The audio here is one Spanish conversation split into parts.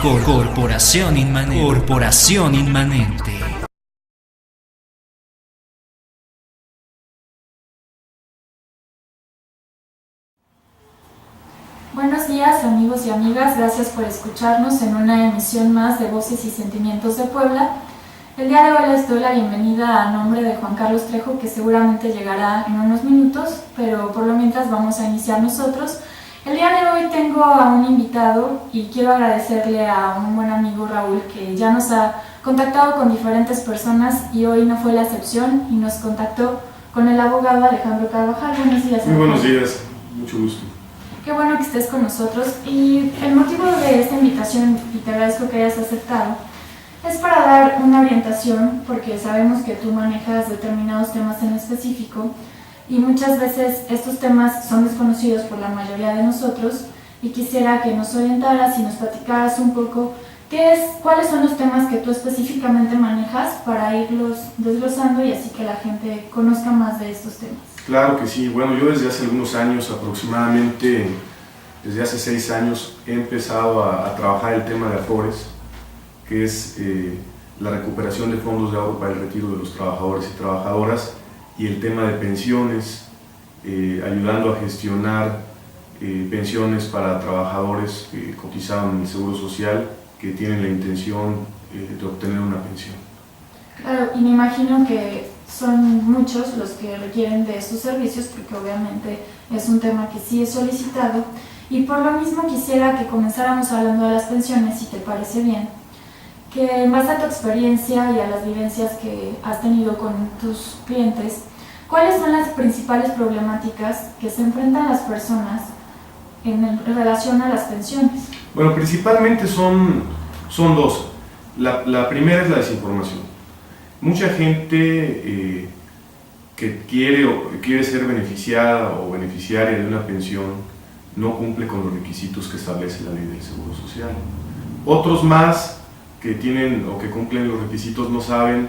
Corporación Inmanente. Buenos días amigos y amigas, gracias por escucharnos en una emisión más de Voces y Sentimientos de Puebla. El día de hoy les doy la bienvenida a nombre de Juan Carlos Trejo, que seguramente llegará en unos minutos, pero por lo mientras vamos a iniciar nosotros. El día de hoy tengo a un invitado y quiero agradecerle a un buen amigo, Raúl, que ya nos ha contactado con diferentes personas y hoy no fue la excepción y nos contactó con el abogado Alejandro Carvajal. Buenos días. Muy buenos días, mucho gusto. Qué bueno que estés con nosotros y el motivo de esta invitación, y te agradezco que hayas aceptado, es para dar una orientación porque sabemos que tú manejas determinados temas en específico y muchas veces estos temas son desconocidos por la mayoría de nosotros y quisiera que nos orientaras y nos platicaras un poco cuáles son los temas que tú específicamente manejas para irlos desglosando y así que la gente conozca más de estos temas. Claro que sí. Bueno, yo desde hace algunos años, aproximadamente desde hace 6 años, he empezado a trabajar el tema de Afores, que es la recuperación de fondos de ahorro para el retiro de los trabajadores y trabajadoras, y el tema de pensiones, ayudando a gestionar pensiones para trabajadores que cotizaron en el Seguro Social, que tienen la intención de obtener una pensión. Claro, y me imagino que son muchos los que requieren de estos servicios porque obviamente es un tema que sí es solicitado y por lo mismo quisiera que comenzáramos hablando de las pensiones, si te parece bien, que en base a tu experiencia y a las vivencias que has tenido con tus clientes, ¿cuáles son las principales problemáticas que se enfrentan las personas en relación a las pensiones? Bueno, principalmente son dos. La primera es la desinformación. Mucha gente que quiere ser beneficiada o beneficiaria de una pensión no cumple con los requisitos que establece la ley del Seguro Social. Otros más que tienen o que cumplen los requisitos no saben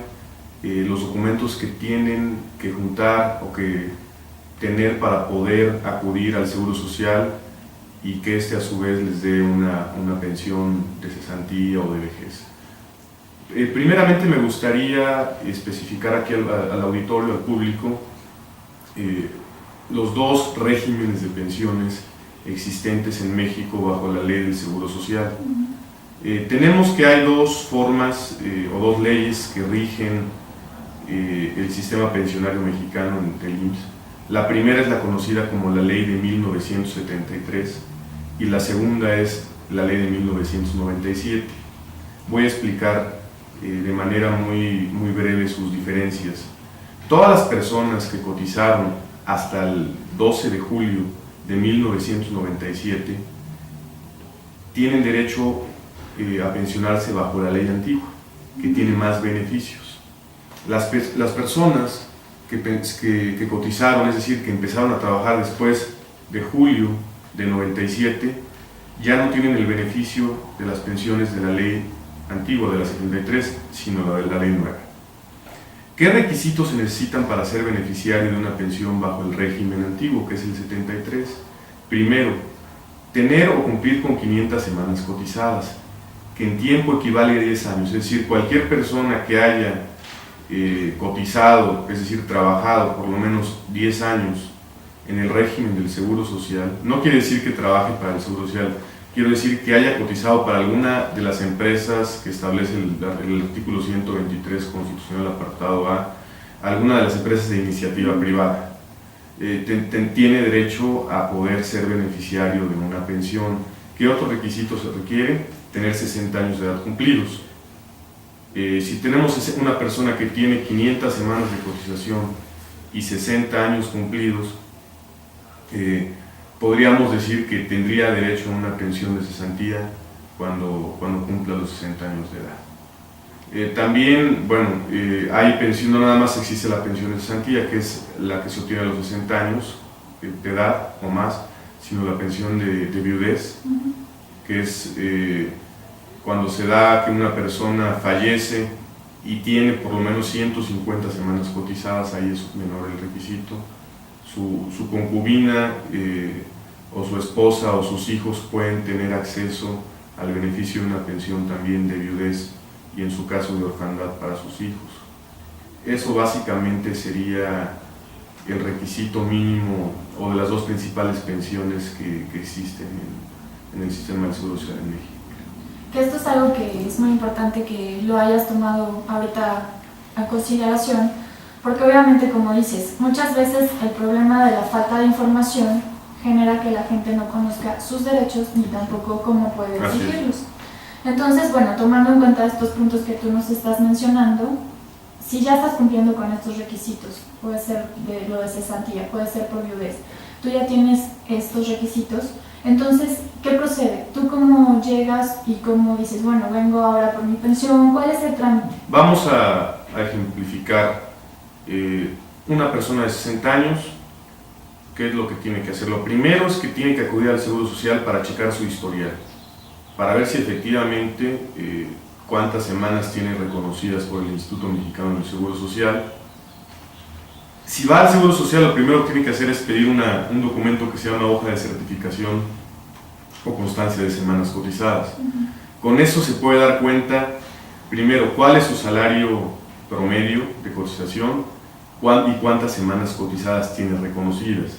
los documentos que tienen que juntar o que tener para poder acudir al Seguro Social y que a su vez les dé una pensión de cesantía o de vejez. Primeramente me gustaría especificar aquí al auditorio, al público, los dos regímenes de pensiones existentes en México bajo la ley del Seguro Social. Tenemos que hay dos formas o dos leyes que rigen el sistema pensionario mexicano del IMSS. La primera es la conocida como la ley de 1973 y la segunda es la ley de 1997. Voy a explicar de manera muy breve sus diferencias. Todas las personas que cotizaron hasta el 12 de julio de 1997 tienen derecho a pensionarse bajo la ley antigua, que tiene más beneficios. Las personas que cotizaron, es decir, que empezaron a trabajar después de julio de 97, ya no tienen el beneficio de las pensiones de la ley antigua de la 73, sino la de la ley nueva. ¿Qué requisitos se necesitan para ser beneficiario de una pensión bajo el régimen antiguo, que es el 73? Primero, tener o cumplir con 500 semanas cotizadas, que en tiempo equivale a 10 años, es decir, cualquier persona que haya cotizado, es decir, trabajado por lo menos 10 años en el régimen del Seguro Social, no quiere decir que trabaje para el Seguro Social, quiero decir que haya cotizado para alguna de las empresas que establece el artículo 123 constitucional apartado A, alguna de las empresas de iniciativa privada. Tiene derecho a poder ser beneficiario de una pensión. ¿Qué otro requisito se requiere? Tener 60 años de edad cumplidos. Si tenemos una persona que tiene 500 semanas de cotización y 60 años cumplidos, podríamos decir que tendría derecho a una pensión de cesantía cuando cumpla los 60 años de edad. También, bueno, hay pensión, no nada más existe la pensión de cesantía, que es la que se obtiene a los 60 años de edad o más, sino la pensión de viudez, que es cuando se da que una persona fallece y tiene por lo menos 150 semanas cotizadas, ahí es menor el requisito. Su concubina o su esposa o sus hijos pueden tener acceso al beneficio de una pensión también de viudez y en su caso de orfandad para sus hijos. Eso básicamente sería el requisito mínimo o de las dos principales pensiones que existen en el sistema del Seguro Social en México. Que esto es algo que es muy importante que lo hayas tomado ahorita a consideración, porque obviamente, como dices, muchas veces el problema de la falta de información genera que la gente no conozca sus derechos ni tampoco cómo puede exigirlos. Entonces, bueno, tomando en cuenta estos puntos que tú nos estás mencionando, si ya estás cumpliendo con estos requisitos, puede ser de lo de cesantía, puede ser por viudez, tú ya tienes estos requisitos, entonces, ¿qué procede? ¿Tú cómo llegas y cómo dices, bueno, vengo ahora por mi pensión? ¿Cuál es el trámite? Vamos a ejemplificar una persona de 60 años, ¿qué es lo que tiene que hacer? Lo primero es que tiene que acudir al Seguro Social para checar su historial, para ver si efectivamente cuántas semanas tiene reconocidas por el Instituto Mexicano del Seguro Social. Si va al Seguro Social, lo primero que tiene que hacer es pedir un documento que se llama hoja de certificación o constancia de semanas cotizadas. Con eso se puede dar cuenta, primero, cuál es su salario promedio de cotización y cuántas semanas cotizadas tiene reconocidas.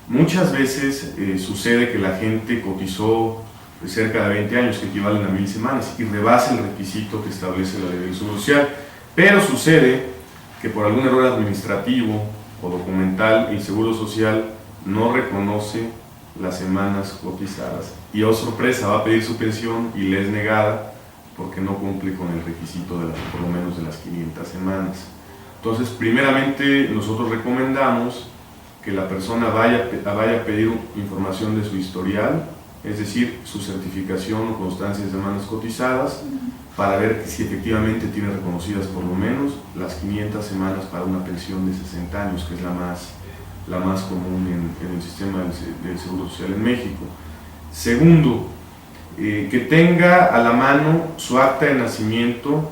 Muchas veces sucede que la gente cotizó cerca de 20 años, que equivalen a 1000 semanas, y rebasa el requisito que establece la ley del Seguro Social. Pero sucede que por algún error administrativo o documental, el Seguro Social no reconoce las semanas cotizadas. Y oh sorpresa, va a pedir su pensión y le es negada porque no cumple con el requisito de por lo menos de las 500 semanas. Entonces, primeramente, nosotros recomendamos que la persona vaya a pedir información de su historial, es decir, su certificación o constancia de semanas cotizadas, para ver si efectivamente tiene reconocidas por lo menos las 500 semanas para una pensión de 60 años, que es la más común en el sistema del Seguro Social en México. Segundo, que tenga a la mano su acta de nacimiento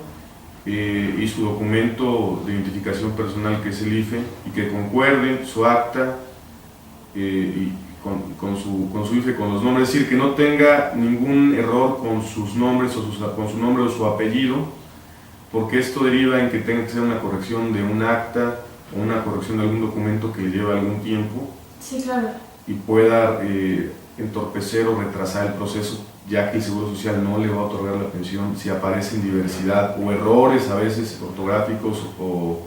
y su documento de identificación personal, que es el IFE, y que concuerden su acta y con su IFE, con los nombres, es decir, que no tenga ningún error con sus nombres con su nombre o su apellido, porque esto deriva en que tenga que ser una corrección de un acta o una corrección de algún documento que le lleve algún tiempo. Sí, claro. Y pueda entorpecer o retrasar el proceso, ya que el Seguro Social no le va a otorgar la pensión si aparecen diversidad o errores a veces ortográficos o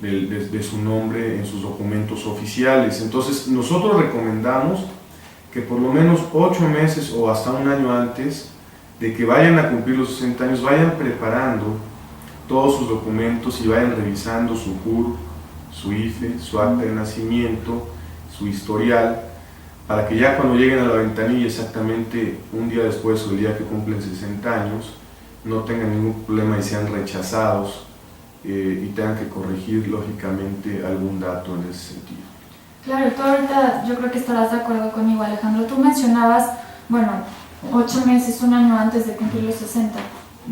de su nombre en sus documentos oficiales. Entonces nosotros recomendamos que por lo menos 8 meses o hasta un año antes de que vayan a cumplir los 60 años vayan preparando todos sus documentos y vayan revisando su CUR, su IFE, su acta de nacimiento, su historial, para que ya cuando lleguen a la ventanilla exactamente un día después o el día que cumplen 60 años no tengan ningún problema y sean rechazados y tengan que corregir lógicamente algún dato en ese sentido. Claro, tú ahorita yo creo que estarás de acuerdo conmigo, Alejandro. Tú mencionabas, bueno, 8 meses, un año antes de cumplir los 60.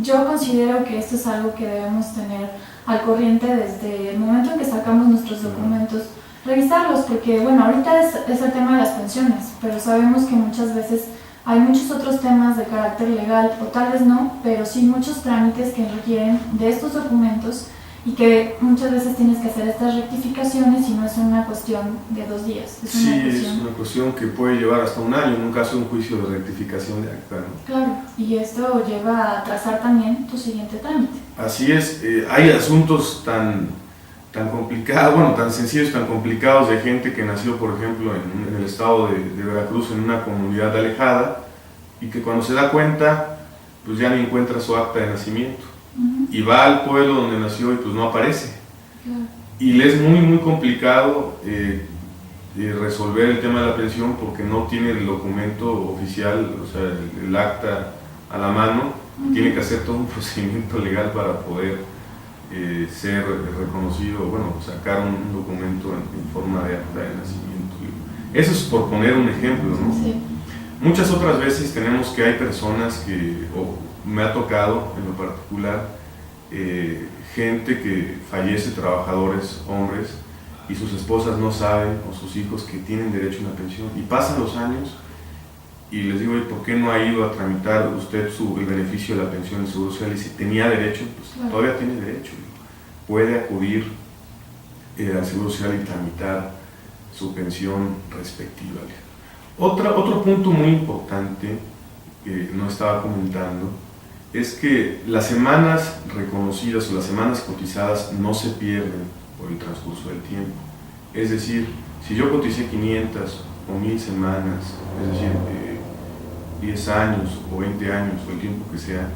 Yo considero que esto es algo que debemos tener al corriente desde el momento en que sacamos nuestros documentos, revisarlos, porque bueno, ahorita es el tema de las pensiones, pero sabemos que muchas veces hay muchos otros temas de carácter legal, o tal vez no, pero sí muchos trámites que requieren de estos documentos y que muchas veces tienes que hacer estas rectificaciones y no es una cuestión de 2 días. Es una cuestión que puede llevar hasta un año en un caso de un juicio de rectificación de acta, ¿no? Claro, y esto lleva a atrasar también tu siguiente trámite. Así es, hay asuntos tan complicados, bueno, tan sencillos, tan complicados de gente que nació, por ejemplo, en el estado de Veracruz, en una comunidad alejada, y que cuando se da cuenta, pues ya ni encuentra su acta de nacimiento. Y va al pueblo donde nació y pues no aparece. Y le es muy complicado resolver el tema de la pensión porque no tiene el documento oficial, o sea, el acta a la mano. Tiene que hacer todo un procedimiento legal para poder ser reconocido, bueno, sacar un documento en forma de acta de nacimiento. Eso es por poner un ejemplo, ¿no? Sí. Muchas otras veces tenemos que hay personas que, me ha tocado en lo particular, gente que fallece, trabajadores, hombres, y sus esposas no saben, o sus hijos, que tienen derecho a una pensión, y pasan los años y les digo, ¿por qué no ha ido a tramitar usted el beneficio de la pensión del Seguro Social? Y si tenía derecho, pues claro, todavía tiene derecho. Puede acudir al Seguro Social y tramitar su pensión respectiva. Otro punto muy importante que no estaba comentando es que las semanas reconocidas o las semanas cotizadas no se pierden por el transcurso del tiempo. Es decir, si yo coticé 500 o 1000 semanas, es decir, 10 años o 20 años o el tiempo que sea,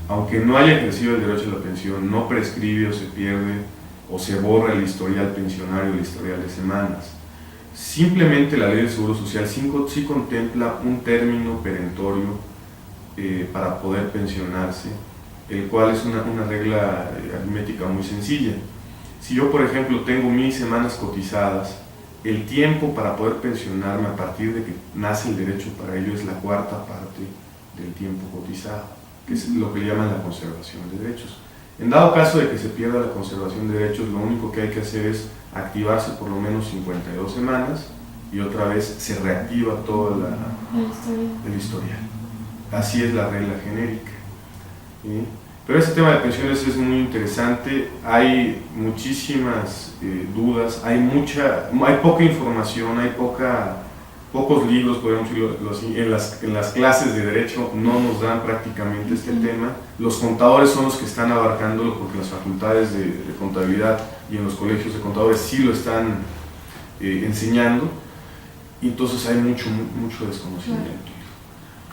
aunque no haya ejercido el derecho a la pensión, no prescribe o se pierde o se borra el historial pensionario, el historial de semanas. Simplemente la ley del Seguro Social sí contempla un término perentorio para poder pensionarse, el cual es una regla aritmética muy sencilla. Si yo, por ejemplo, tengo 1000 semanas cotizadas, el tiempo para poder pensionarme a partir de que nace el derecho para ello es la cuarta parte del tiempo cotizado, que es lo que le llaman la conservación de derechos. En dado caso de que se pierda la conservación de derechos, lo único que hay que hacer es activarse por lo menos 52 semanas y otra vez se reactiva toda el historial. Así es la regla genérica. ¿Sí? Pero este tema de pensiones es muy interesante, hay muchísimas dudas, hay poca información, hay pocos libros, podemos decirlo así, en las clases de derecho no nos dan prácticamente este tema. Los contadores son los que están abarcándolo porque las facultades de contabilidad y en los colegios de contadores sí lo están enseñando, y entonces hay mucho desconocimiento.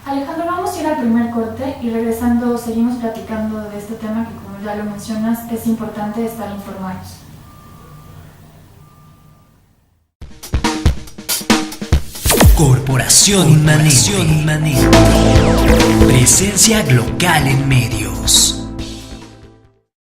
Alejandro, vamos a ir al primer corte y regresando seguimos platicando de este tema que, como ya lo mencionas, es importante estar informados. Corporación Inmanente. Presencia local en medios.